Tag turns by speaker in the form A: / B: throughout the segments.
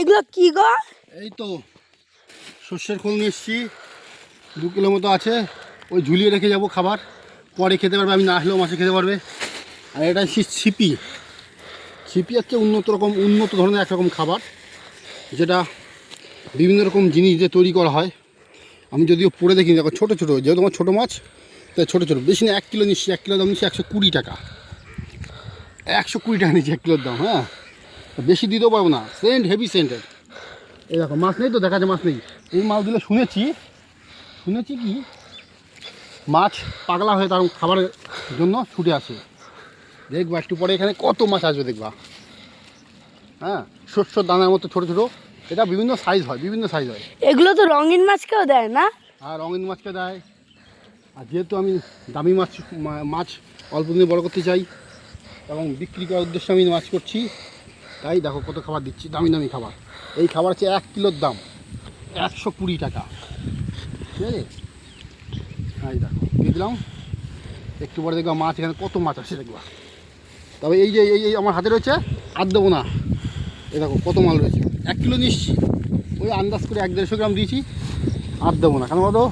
A: এগুলো কি গো?
B: এই তো সর্ষের খোল নিয়ে এসছি, 2 কিলো মতো আছে। ওই ঝুলিয়ে রেখে যাব, খাবার পরে খেতে পারবে, আমি না আসলেও মাছে খেতে পারবে। আর এটা ছিপি। ছিপি হচ্ছে উন্নত ধরনের একরকম খাবার, যেটা বিভিন্ন রকম জিনিস দিয়ে তৈরি করা হয়। আমি যদিও পড়ে দেখিনি, দেখো ছোটো ছোটো, যেহেতু আমার ছোটো মাছ তাই ছোটো ছোটো, বেশি না। 1 কিলো নিচ্ছি, 1 কিলো দাম নিচ্ছি 120 টাকা। 120 টাকা নিচ্ছি 1 কিলোর দাম। হ্যাঁ, বেশি দিতেও পারবো না, হেভি সেন্টেড। এই দেখো মাছ নেই তো, দেখা যায় মাছ নেই। এই মাছ দিলে শুনেছি কি মাছ পাগলা হয়ে তার খাবারের জন্য ছুটে আসে। দেখবা একটু পরে এখানে কত মাছ আসবে দেখবা। হ্যাঁ, শস্যর দানার মতো ছোটো ছোটো, এটা বিভিন্ন সাইজ হয়।
A: এগুলো তো রঙিন মাছকেও দেয় না?
B: আর রঙিন মাছকে দেয়। আর যেহেতু আমি দামি মাছ অল্প দিনে বড় করতে চাই এবং বিক্রি করার উদ্দেশ্যে আমি মাছ করছি, তাই দেখো কত খাবার দিচ্ছি, দামি খাবার। এই খাবার হচ্ছে 1 কিলোর দাম 120 টাকা। ঠিক আছে, এই দেখো দিয়ে দিলাম। একটু পরে দেখবা মাছ, এখানে কত মাছ আসে দেখবা। তবে এই যে এই আমার হাতে রয়েছে, আর দেবো না। এই দেখো কত মাল রয়েছে, 1 কিলো নিচ্ছি, ওই আন্দাজ করে 100-150 গ্রাম দিয়েছি। আর দেবো না, কেন বলো?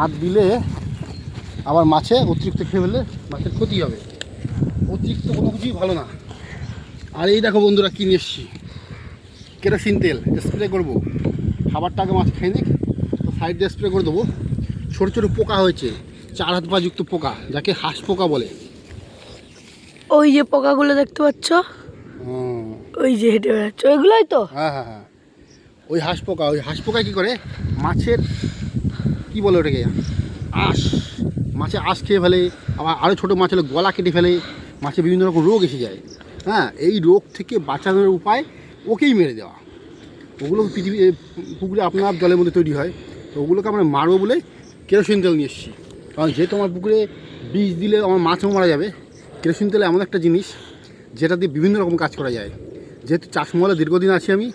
B: আর দিলে আবার মাছে অতিরিক্ত খেয়ে ফেললে মাছের ক্ষতি হবে। অতিরিক্ত কোনো কিছুই ভালো না। আর এই দেখো বন্ধুরা কিনে এসছি, কেরোসিন তেল স্প্রে করবো। খাবারটা আগে মাছ খেয়ে নিক, তো সাইড দিয়ে স্প্রে করে দেবো। ছোটো ছোটো পোকা হয়েছে, 4 হাত পা যুক্ত পোকা, যাকে হাঁস পোকা বলে।
A: ওই যে পোকাগুলো দেখতে পাচ্ছ, ওই যে হেঁটে বেড়াচ্ছে, ওইগুলোই তো।
B: হ্যাঁ, ওই হাঁস পোকা কী করে, মাছের কি বলে ওটাকে, মাছে আঁশ খেয়ে ফেলে। আবার আরও ছোটো মাছ হলে গলা কেটে ফেলে, মাছে বিভিন্ন রকম রোগ এসে যায়। হ্যাঁ, এই রোগ থেকে বাঁচানোর উপায় ওকেই মেরে দেওয়া। ওগুলো পুকুরে আপনার জলের মধ্যে তৈরি হয়, তো ওগুলোকে আমরা মারবো বলে কেরোসিন তেল নিয়ে এসেছি। কারণ যেহেতু আমার পুকুরে বিষ দিলে আমার মাছও মারা যাবে, কেরোসিন তেল এমন একটা জিনিস যেটা দিয়ে বিভিন্ন রকম কাজ করা যায়। যেহেতু চাষ মহলে দীর্ঘদিন আছি, আমি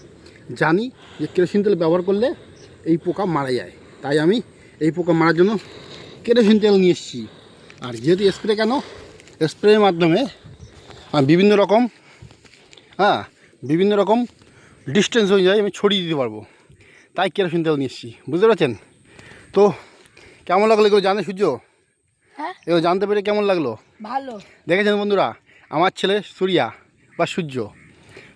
B: জানি যে কেরোসিন তেল ব্যবহার করলে এই পোকা মারা যায়। তাই আমি এই পোকা মারার জন্য কেরোসিন তেল নিয়ে এসেছি। আর যেহেতু স্প্রের মাধ্যমে বিভিন্ন রকম ডিস্টেন্স অনুযায়ী আমি ছড়িয়ে দিতে পারবো, তাই কেরোসিন তেল নিয়ে এসেছি। বুঝতে পারছেন তো? কেমন লাগলো এগুলো জানে সূর্য?
A: হ্যাঁ,
B: এগুলো জানতে পেরে কেমন লাগলো?
A: ভালো।
B: দেখেছেন বন্ধুরা, আমার ছেলে সূর্যা বা সূর্য,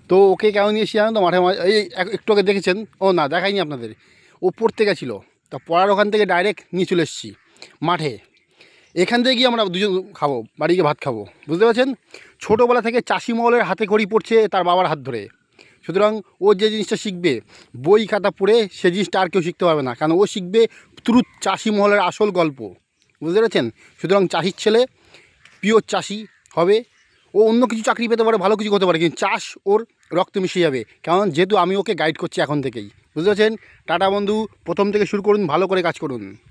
B: তো ওকে কেমন নিয়ে এসেছি জানেন তো? মাঠে এই একটু আগে দেখেছেন, ও না দেখাইনি আপনাদের, ও পড়তে গেছিলো, তা পড়ার ওখান থেকে ডাইরেক্ট নিয়ে চলে এসেছি মাঠে। এখান থেকে গিয়ে আমরা দুজন খাবো, বাড়িকে ভাত খাবো। বুঝতে পারছেন? ছোটোবেলা থেকে চাষি মহলের হাতে খড়ি পড়ছে তার বাবার হাত ধরে। সুতরাং ও যে জিনিসটা শিখবে বই খাতা পড়ে, সে জিনিসটা আর কেউ শিখতে পারবে না, কারণ ও শিখবে থ্রু চাষি মহলের আসল গল্প। বুঝতে পেরেছেন? সুতরাং চাষির ছেলে পিওর চাষি হবে। ও অন্য কিছু চাকরি পেতে পারে, ভালো কিছু করতে পারে, কিন্তু চাষ ওর রক্তে মিশে যাবে, কারণ যেহেতু আমি ওকে গাইড করছি এখন থেকেই। বুঝতে পারছেন? টাটা বন্ধু, প্রথম থেকে শুরু করুন, ভালো করে কাজ করুন।